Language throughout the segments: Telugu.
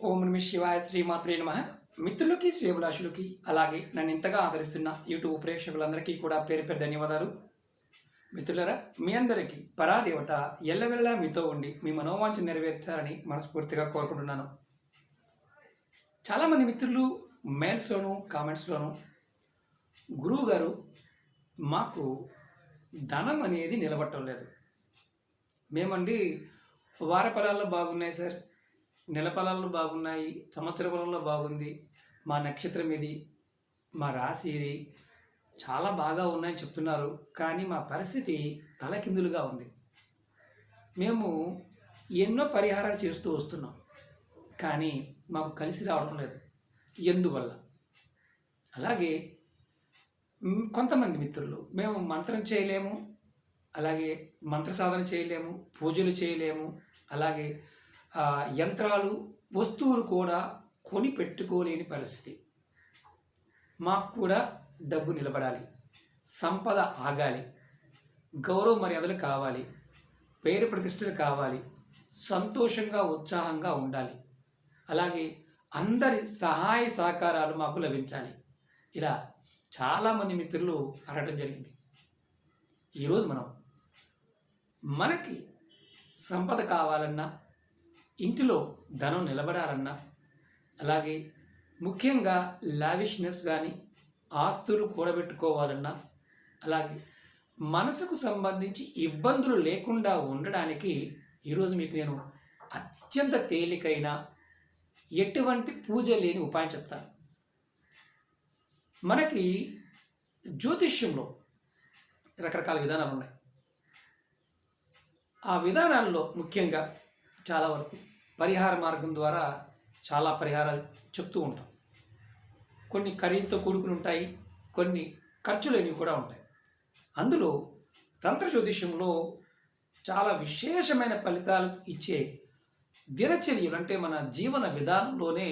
ఓం నమ శివాయ శ్రీమాత్రే నమః. మిత్రులకి శ్రేభిలాషులకి అలాగే నన్ను ఇంతగా ఆదరిస్తున్న యూట్యూబ్ ప్రేక్షకులందరికీ కూడా పేరు పేరు ధన్యవాదాలు. మిత్రులరా, మీ అందరికీ పరాదేవత ఎల్లవెల్లా మీతో ఉండి మీ మనోవాంఛ నెరవేర్చాలని మనస్ఫూర్తిగా కోరుకుంటున్నాను. చాలామంది మిత్రులు మెయిల్స్లోను కామెంట్స్లోను గురువు గారు మాకు ధనం అనేది నిలబట్టం లేదు, మేమండి వార ఫలాల్లో బాగున్నాయి సార్, నెల ఫలాల్లో బాగున్నాయి, సంవత్సర ఫలంలో బాగుంది, మా నక్షత్రం ఇది, మా రాశి ఇది, చాలా బాగా ఉన్నాయని చెప్తున్నారు. కానీ మా పరిస్థితి తలకిందులుగా ఉంది. మేము ఎన్నో పరిహారాలు చేస్తూ వస్తున్నాం, కానీ మాకు కలిసి రావడం లేదు. ఎందువల్ల? అలాగే కొంతమంది మిత్రులు మేము మంత్రం చేయలేము, అలాగే మంత్ర సాధన చేయలేము, పూజలు చేయలేము, అలాగే యంత్రాలు వస్తువులు కూడా కొని పెట్టుకోలేని పరిస్థితి. మాకు కూడా డబ్బు నిలబడాలి, సంపద ఆగాలి, గౌరవ మర్యాదలు కావాలి, పేరు ప్రతిష్టలు కావాలి, సంతోషంగా ఉత్సాహంగా ఉండాలి, అలాగే అందరి సహాయ సహకారాలు మాకు లభించాలి. ఇలా చాలామంది మిత్రులు అడగడం జరిగింది. ఈరోజు మనకి సంపద కావాలన్నా, ఇంటిలో ధనం నిలబడాలన్నా, అలాగే ముఖ్యంగా లావిష్నెస్ కానీ ఆస్తులు కూడబెట్టుకోవాలన్నా, అలాగే మనసుకు సంబంధించి ఇబ్బందులు లేకుండా ఉండడానికి ఈరోజు మీకు నేను అత్యంత తేలికైన ఎటువంటి పూజ లేని ఉపాయం చెప్తాను. మనకి జ్యోతిష్యంలో రకరకాల విధానాలు ఉన్నాయి. ఆ విధానాల్లో ముఖ్యంగా చాలా వరకు పరిహార మార్గం ద్వారా చాలా పరిహారాలు చెప్తూ ఉంటాం. కొన్ని ఖరీదుతో కూడుకుని ఉంటాయి, కొన్ని ఖర్చులేనివి కూడా ఉంటాయి. అందులో తంత్ర జ్యోతిష్యంలో చాలా విశేషమైన ఫలితాలు ఇచ్చే దినచర్యలు, అంటే మన జీవన విధానంలోనే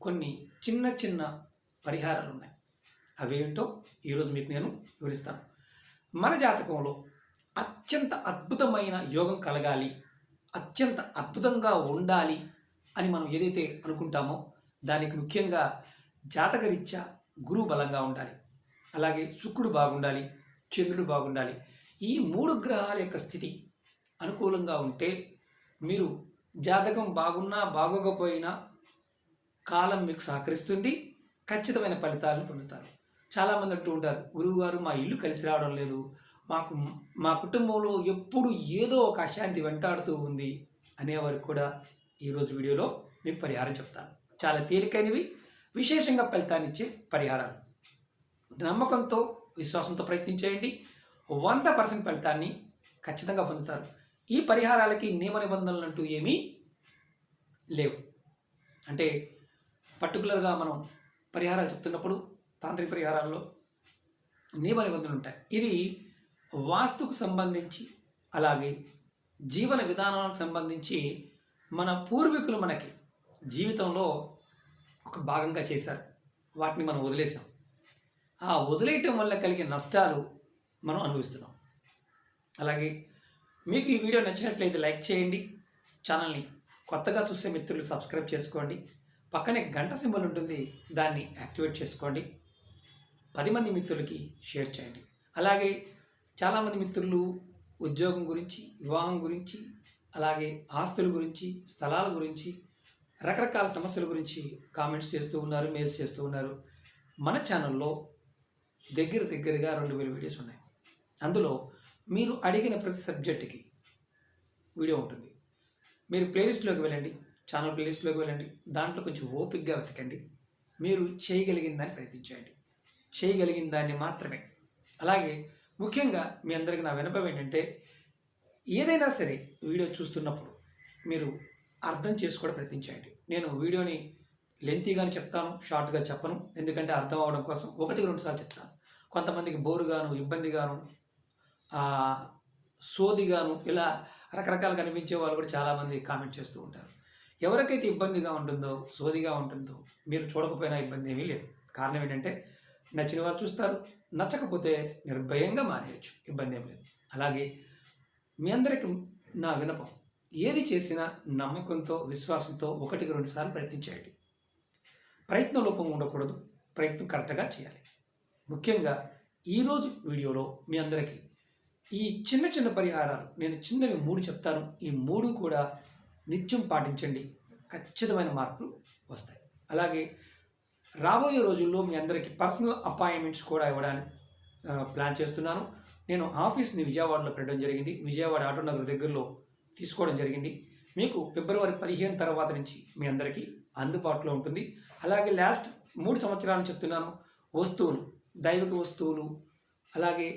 కొన్ని చిన్న చిన్న పరిహారాలు ఉన్నాయి. అవేంటో ఈరోజు మీకు నేను వివరిస్తాను. మన జాతకంలో అత్యంత అద్భుతమైన యోగం కలగాలి, అత్యంత అద్భుతంగా ఉండాలి అని మనం ఏదైతే అనుకుంటామో దానికి ముఖ్యంగా జాతకరీత్యా గురువు బలంగా ఉండాలి, అలాగే శుక్రుడు బాగుండాలి, చంద్రుడు బాగుండాలి. ఈ 3 గ్రహాల యొక్క స్థితి అనుకూలంగా ఉంటే మీరు జాతకం బాగున్నా బాగోకపోయినా కాలం మీకు సహకరిస్తుంది, ఖచ్చితమైన ఫలితాలను పొందుతారు. చాలామంది అంటూ ఉంటారు, గురువుగారు మా ఇల్లు కలిసి రావడం లేదు, మా కుటుంబంలో ఎప్పుడు ఏదో ఒక అశాంతి వెంటాడుతూ ఉంది అనేవారికి కూడా ఈరోజు వీడియోలో మీకు పరిహారం చెప్తాను. చాలా తేలికైనవి, విశేషంగా ఫలితాన్ని ఇచ్చే పరిహారాలు. నమ్మకంతో విశ్వాసంతో ప్రయత్నించేయండి, 100% ఫలితాన్ని ఖచ్చితంగా పొందుతారు. ఈ పరిహారాలకి నియమ నిబంధనలు అంటూ ఏమీ లేవు. అంటే పర్టికులర్గా మనం పరిహారాలు చెప్తున్నప్పుడు తాంత్రిక పరిహారాల్లో నియమ నిబంధనలు ఉంటాయి. ఇది వాస్తుకు సంబంధించి, అలాగే జీవన విధానాలకు సంబంధించి మన పూర్వీకులు మనకి జీవితంలో ఒక భాగంగా చేశారు. వాటిని మనం వదిలేసాం. ఆ వదిలేయటం వల్ల కలిగే నష్టాలు మనం అనుభవిస్తున్నాం. అలాగే మీకు ఈ వీడియో నచ్చినట్లయితే లైక్ చేయండి, ఛానల్ని కొత్తగా చూసే మిత్రులు సబ్స్క్రైబ్ చేసుకోండి, పక్కనే గంట సింబల్ ఉంటుంది, దాన్ని యాక్టివేట్ చేసుకోండి, 10 మంది మిత్రులకి షేర్ చేయండి. అలాగే చాలామంది మిత్రులు ఉద్యోగం గురించి, వివాహం గురించి, అలాగే ఆస్తుల గురించి, స్థలాల గురించి, రకరకాల సమస్యల గురించి కామెంట్స్ చేస్తూ ఉన్నారు, మెయిల్స్ చేస్తూ ఉన్నారు. మన ఛానల్లో దగ్గరగా 2000 వీడియోస్ ఉన్నాయి. అందులో మీరు అడిగిన ప్రతి సబ్జెక్టుకి వీడియో ఉంటుంది. మీరు ప్లేలిస్ట్లోకి వెళ్ళండి, ఛానల్ ప్లేలిస్ట్లోకి వెళ్ళండి, దాంట్లో కొంచెం ఓపికగా వెతకండి. మీరు చేయగలిగిన దాన్ని ప్రయత్నించండి, చేయగలిగిన దాన్ని మాత్రమే. అలాగే ముఖ్యంగా మీ అందరికీ నా విన్నపం ఏంటంటే, ఏదైనా సరే వీడియో చూస్తున్నప్పుడు మీరు అర్థం చేసుకోవడం ప్రయత్నించండి. నేను వీడియోని లెంతీగానే చెప్తాను, షార్ట్గా చెప్పను. ఎందుకంటే అర్థం అవడం కోసం 1-2 సార్లు చెప్తాను. కొంతమందికి బోరుగాను, ఇబ్బందిగాను, సోదిగాను, ఇలా రకరకాలుగా అనిపించే వాళ్ళు కూడా చాలామంది కామెంట్ చేస్తూ ఉంటారు. ఎవరికైతే ఇబ్బందిగా ఉంటుందో, సోదిగా ఉంటుందో, మీరు చూడకపోయినా ఇబ్బంది ఏమీ లేదు. కారణం ఏంటంటే నచ్చిన వాళ్ళు చూస్తారు, నచ్చకపోతే నిర్భయంగా మానేయచ్చు, ఇబ్బంది ఏం లేదు. అలాగే మీ అందరికీ నా వినపం, ఏది చేసినా నమ్మకంతో విశ్వాసంతో 1-2 సార్లు ప్రయత్నించేయండి. ప్రయత్న లోపం ఉండకూడదు, ప్రయత్నం కరెక్ట్గా చేయాలి. ముఖ్యంగా ఈరోజు వీడియోలో మీ అందరికీ ఈ చిన్న చిన్న పరిహారాలు నేను చిన్నవి 3 చెప్తాను. ఈ 3 కూడా నిత్యం పాటించండి, ఖచ్చితమైన మార్పులు వస్తాయి. అలాగే రాబోయే రోజుల్లో మీ అందరికీ పర్సనల్ అపాయింట్మెంట్స్ కూడా ఇవ్వడానికి ప్లాన్ చేస్తున్నాను. నేను ఆఫీస్ని విజయవాడలో పెట్టడం జరిగింది. విజయవాడ ఆటో నగర్ దగ్గరలో తీసుకోవడం జరిగింది. మీకు ఫిబ్రవరి 15 తర్వాత నుంచి మీ అందరికీ అందుబాటులో ఉంటుంది. అలాగే లాస్ట్ 3 సంవత్సరాలు చెప్తున్నాను, వస్తువులు, దైవిక వస్తువులు, అలాగే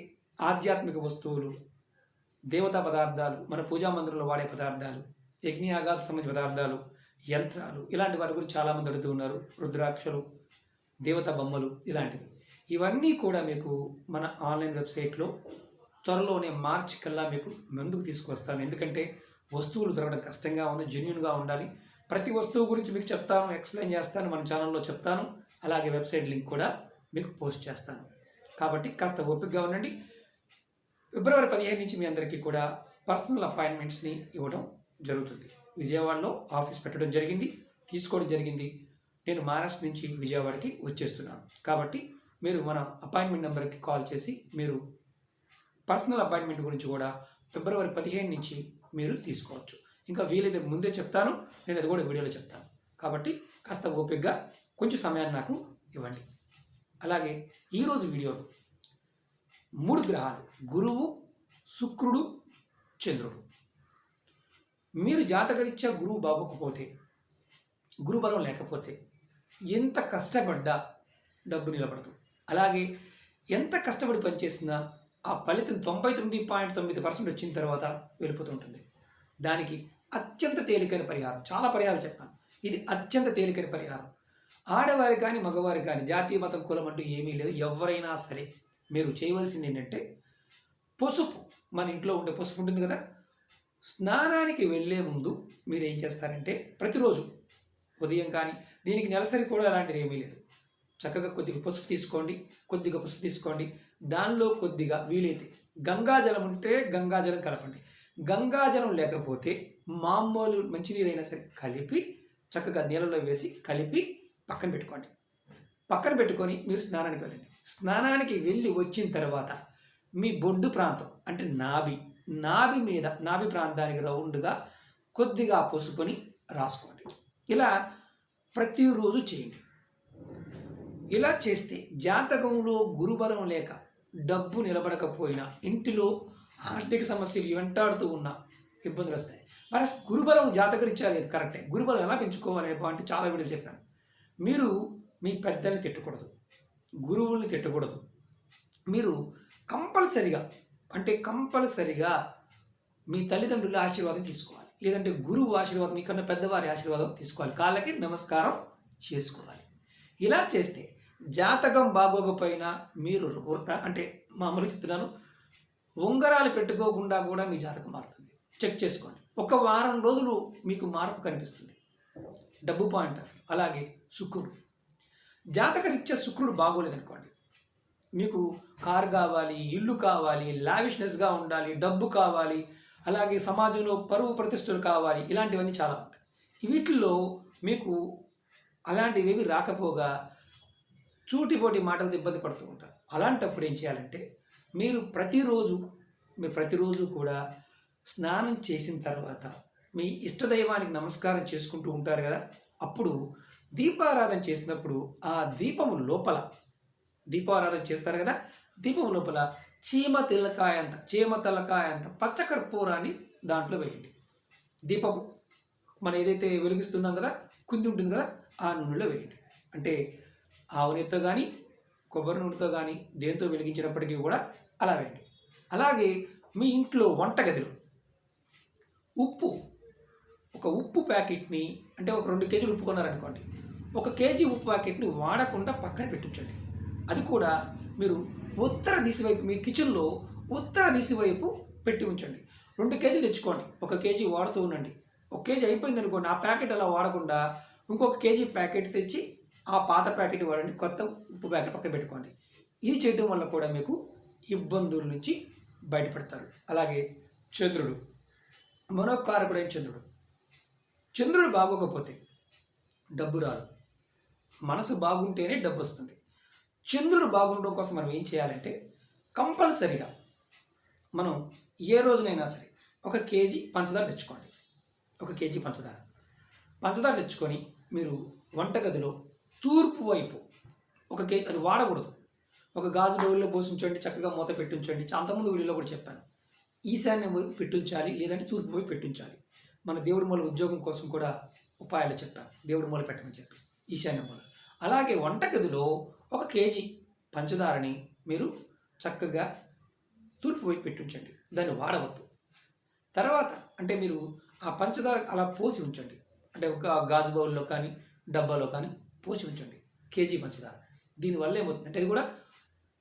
ఆధ్యాత్మిక వస్తువులు, దేవతా పదార్థాలు, మన పూజా మందిరంలో వాడే పదార్థాలు, యజ్ఞయాగాలకు సంబంధించిన పదార్థాలు, యంత్రాలు, ఇలాంటి వాటి గురించి చాలామంది అడుగుతూ ఉన్నారు. రుద్రాక్షలు, దేవతా బొమ్మలు, ఇలాంటివి. ఇవన్నీ కూడా మీకు మన ఆన్లైన్ వెబ్సైట్లో త్వరలోనే మార్చి కల్లా మీకు ముందుకు తీసుకొస్తాను. ఎందుకంటే వస్తువులు దొరకడం కష్టంగా ఉంది, జెన్యూన్గా ఉండాలి. ప్రతి వస్తువు గురించి మీకు చెప్తాను, ఎక్స్ప్లెయిన్ చేస్తాను, మన ఛానల్లో చెప్తాను. అలాగే వెబ్సైట్ లింక్ కూడా మీకు పోస్ట్ చేస్తాను. కాబట్టి కాస్త ఓపికగా ఉండండి. ఫిబ్రవరి 15 నుంచి మీ అందరికీ కూడా పర్సనల్ అపాయింట్మెంట్స్ని ఇవ్వడం జరుగుతుంది. విజయవాడలో ఆఫీస్ పెట్టడం జరిగింది, తీసుకోవడం జరిగింది. నేను మహారాష్ట్ర నుంచి విజయవాడకి వచ్చేస్తున్నాను. కాబట్టి మీరు మన అపాయింట్మెంట్ నెంబర్కి కాల్ చేసి మీరు పర్సనల్ అపాయింట్మెంట్ గురించి కూడా ఫిబ్రవరి 15 నుంచి మీరు తీసుకోవచ్చు. ఇంకా వీలైతే ముందే చెప్తాను, నేను అది కూడా వీడియోలో చెప్తాను. కాబట్టి కాస్త ఓపికగా కొంచెం సమయాన్ని నాకు ఇవ్వండి. అలాగే ఈరోజు వీడియోలో 3 గ్రహాలు, గురువు, శుక్రుడు, చంద్రుడు. మీరు జాతకరీత్యా గురువు బాగోకపోతే, గురుబలం లేకపోతే ఎంత కష్టపడ్డా డబ్బు నిలబడదు. అలాగే ఎంత కష్టపడి పనిచేసినా ఆ ఫలితం 99.9% వచ్చిన తర్వాత వెళ్ళిపోతూ ఉంటుంది. దానికి అత్యంత తేలికైన పరిహారం, చాలా పరిహారాలు చెప్పాను, ఇది అత్యంత తేలికైన పరిహారం. ఆడవారి కానీ మగవారి కానీ జాతీయ మతం కులం అంటూ ఏమీ లేదు. ఎవరైనా సరే మీరు చేయవలసింది ఏంటంటే పసుపు, మన ఇంట్లో ఉండే పసుపు ఉంటుంది కదా, స్నానానికి వెళ్ళే ముందు మీరు ఏం చేస్తారంటే ప్రతిరోజు ఉదయం కానీ, దీనికి నెలసరి కూడా అలాంటిది ఏమీ లేదు, చక్కగా కొద్దిగా పసుపు తీసుకోండి. దానిలో కొద్దిగా వీలైతే గంగాజలం ఉంటే గంగాజలం కలపండి. గంగాజలం లేకపోతే మామూలు మంచినీరైనా సరే కలిపి చక్కగా నీళ్ళలో వేసి కలిపి పక్కన పెట్టుకోండి. పక్కన పెట్టుకొని మీరు స్నానానికి వెళ్ళండి. స్నానానికి వెళ్ళి వచ్చిన తర్వాత మీ బొడ్డు ప్రాంతం అంటే నాభి మీద, నాభి ప్రాంతానికి రౌండ్గా కొద్దిగా పసుపుని రాసుకోండి. ఇలా ప్రతిరోజు చేయండి. ఇలా చేస్తే జాతకంలో గురుబలం లేక డబ్బు నిలబడకపోయినా, ఇంటిలో ఆర్థిక సమస్యలు వెంటాడుతూ ఉన్న ఇబ్బందులు వస్తాయి. మరి గురుబలం జాతకరీత్యా లేదు, కరెక్టే. గురుబలం ఎలా పెంచుకోవాలనే పాయింట్ చాలా వీడియోలు చెప్పాను. మీరు మీ పెద్దల్ని తిట్టకూడదు, గురువుల్ని తిట్టకూడదు. మీరు కంపల్సరిగా మీ తల్లిదండ్రుల ఆశీర్వాదం తీసుకోవాలి, లేదంటే గురువు ఆశీర్వాదం, మీకన్నా పెద్దవారి ఆశీర్వాదం తీసుకోవాలి, కాళ్ళకి నమస్కారం చేసుకోవాలి. ఇలా చేస్తే జాతకం బాగోకపోయినా మీరు అంటే మామూలుగా చెప్తున్నాను, ఉంగరాలు పెట్టుకోకుండా కూడా మీ జాతకం మారుతుంది. చెక్ చేసుకోండి. 1 వారం రోజులు మీకు మార్పు కనిపిస్తుంది డబ్బు పాయింట్ ఆఫ్ వ్యూ. అలాగే శుక్రుడు, జాతకరీత్యా శుక్రుడు బాగోలేదనుకోండి, మీకు కారు కావాలి, ఇల్లు కావాలి, లావిష్నెస్గా ఉండాలి, డబ్బు కావాలి, అలాగే సమాజంలో పరువు ప్రతిష్టలు కావాలి, ఇలాంటివన్నీ చాలా ఉంటాయి. వీటిల్లో మీకు అలాంటివేవి రాకపోగా చూటిపోటి మాటలతో ఇబ్బంది పడుతూ ఉంటారు. అలాంటప్పుడు ఏం చేయాలంటే మీరు ప్రతిరోజు కూడా స్నానం చేసిన తర్వాత మీ ఇష్టదైవానికి నమస్కారం చేసుకుంటూ ఉంటారు కదా, అప్పుడు దీపారాధన చేసినప్పుడు ఆ దీపారాధన చేస్తారు కదా, దీపం లోపల చీమ తలకాయ అంత పచ్చకర్పూరాన్ని దాంట్లో వేయండి. దీపము మనం ఏదైతే వెలిగిస్తున్నాం కదా, కుంది ఉంటుంది కదా, ఆ నూనెలో వేయండి. అంటే ఆవు నెయ్యితో కానీ, కొబ్బరి నూనెతో కానీ, దేంతో వెలిగించినప్పటికీ కూడా అలా వేయండి. అలాగే మీ ఇంట్లో వంటగదిలో ఒక ఉప్పు ప్యాకెట్ని, అంటే ఒక 2 కేజీలు ఉప్పు కొన్నారనుకోండి, 1 కేజీ ఉప్పు ప్యాకెట్ని వాడకుండా పక్కన పెట్టించండి. అది కూడా మీరు ఉత్తర దిశ వైపు, మీ కిచెన్లో ఉత్తర దిశ వైపు పెట్టి ఉంచండి. 2 కేజీలు తెచ్చుకోండి, 1 కేజీ వాడుతూ ఉండండి. 1 కేజీ అయిపోయింది అనుకోండి, ఆ ప్యాకెట్ అలా వాడకుండా ఇంకొక కేజీ ప్యాకెట్ తెచ్చి ఆ పాత ప్యాకెట్ వాడండి, కొత్త ఉప్పు ప్యాకెట్ పక్కన పెట్టుకోండి. ఇది చేయడం వల్ల కూడా మీకు ఇబ్బందుల నుంచి బయటపడతారు. అలాగే మనోకారకుడైన చంద్రుడు. చంద్రుడు బాగోకపోతే డబ్బు రాదు. మనసు బాగుంటేనే డబ్బు వస్తుంది. చంద్రుడు బాగుండడం కోసం మనం ఏం చేయాలంటే కంపల్సరిగా మనం ఏ రోజునైనా సరే 1 కేజీ పంచదార తెచ్చుకోండి. 1 కేజీ పంచదార తెచ్చుకొని మీరు వంటగదిలో తూర్పు వైపు 1 కేజీ, అది వాడకూడదు, ఒక గాజు బౌల్లో పోసి ఉంచండి, చక్కగా మూత పెట్టించండి. అంతకుముందు వీడియోలో కూడా చెప్పాను, ఈశాన్యం వైపు పెట్టించాలి, లేదంటే తూర్పు వైపు పెట్టించాలి. మన దేవుడి మూల ఉద్యోగం కోసం కూడా ఉపాయాలు చెప్పాను, దేవుడి మూల పెట్టమని చెప్పి, ఈశాన్యం మూల. అలాగే వంటగదిలో 1 కేజీ పంచదారని మీరు చక్కగా తూర్పు వైపు పెట్టించండి, దాన్ని వాడవద్దు. తర్వాత అంటే మీరు ఆ పంచదార అలా పోసి ఉంచండి, అంటే ఒక గాజు బౌల్లో కానీ డబ్బాలో కానీ పోసి ఉంచండి కేజీ పంచదార. దీనివల్ల ఏమవుతుందంటే, అది కూడా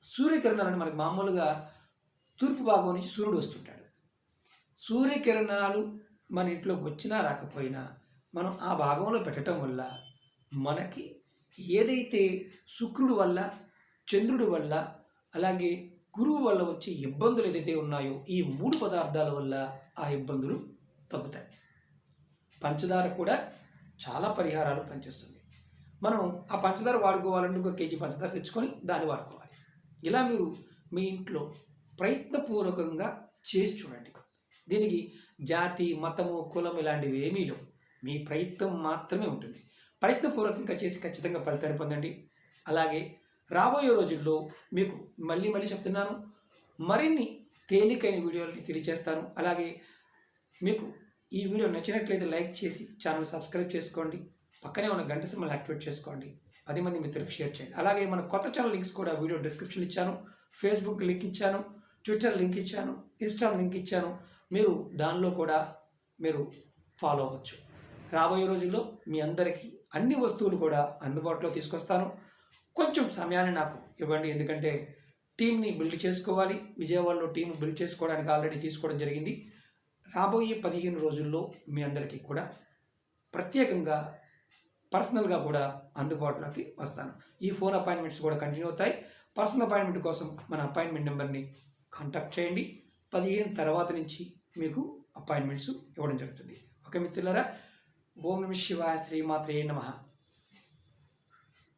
సూర్యకిరణాలని, మనకి మామూలుగా తూర్పు భాగం నుంచి సూర్యుడు వస్తుంటాడు. సూర్యకిరణాలు మన ఇంట్లోకి వచ్చినా రాకపోయినా మనం ఆ భాగంలో పెట్టడం వల్ల మనకి ఏదైతే శుక్రుడు వల్ల, చంద్రుడి వల్ల, అలాగే గురువు వల్ల వచ్చే ఇబ్బందులు ఏదైతే ఉన్నాయో ఈ 3 పదార్థాల వల్ల ఆ ఇబ్బందులు తగ్గుతాయి. పంచదార కూడా చాలా పరిహారాలు పనిచేస్తుంది. మనం ఆ పంచదార వాడుకోవాలంటే 1 కేజీ పంచదార తెచ్చుకొని దాన్ని వాడుకోవాలి. ఇలా మీరు మీ ఇంట్లో ప్రయత్నపూర్వకంగా చేసి చూడండి. దీనికి జాతి, మతము, కులం ఇలాంటివి ఏమీ లేవు. మీ ప్రయత్నం మాత్రమే ఉంటుంది. ప్రయత్నపూర్వకంగా చేసి ఖచ్చితంగా ఫలితాన్ని పొందండి. అలాగే రాబోయే రోజుల్లో మీకు మళ్ళీ చెప్తున్నాను, మరిన్ని తేలికైన వీడియోలని తెలియజేస్తాను. అలాగే మీకు ఈ వీడియో నచ్చినట్లయితే లైక్ చేసి ఛానల్ సబ్స్క్రైబ్ చేసుకోండి. పక్కనే ఉన్న గంట సింబల్ యాక్టివేట్ చేసుకోండి. 10 మంది మిత్రులకు షేర్ చేయండి. అలాగే మన కొత్త ఛానల్ లింక్స్ కూడా వీడియో డిస్క్రిప్షన్ ఇచ్చాను, ఫేస్బుక్ లింక్ ఇచ్చాను, ట్విట్టర్ లింక్ ఇచ్చాను, ఇన్స్టా లింక్ ఇచ్చాను. మీరు దానిలో కూడా మీరు ఫాలో అవ్వచ్చు. రాబోయే రోజుల్లో మీ అందరికీ అన్ని వస్తువులు కూడా అందుబాటులో తీసుకొస్తాను. కొంచెం సమయాన్ని నాకు ఇవ్వండి, ఎందుకంటే టీంని బిల్డ్ చేసుకోవాలి. విజయవాడలో టీం బిల్డ్ చేసుకోవడానికి ఆల్రెడీ తీసుకోవడం జరిగింది. రాబోయే 15 రోజుల్లో మీ అందరికీ కూడా ప్రత్యేకంగా పర్సనల్గా కూడా అందుబాటులోకి వస్తాను. ఈ ఫోన్ అపాయింట్మెంట్స్ కూడా కంటిన్యూ అవుతాయి. పర్సనల్ అపాయింట్మెంట్ కోసం మన అపాయింట్మెంట్ నెంబర్ని కాంటాక్ట్ చేయండి. 15 తర్వాత నుంచి మీకు అపాయింట్మెంట్స్ ఇవ్వడం జరుగుతుంది. ఓకే మిత్రులారా, ఓం నమః శివాయ, శ్రీమాత్రే నమః.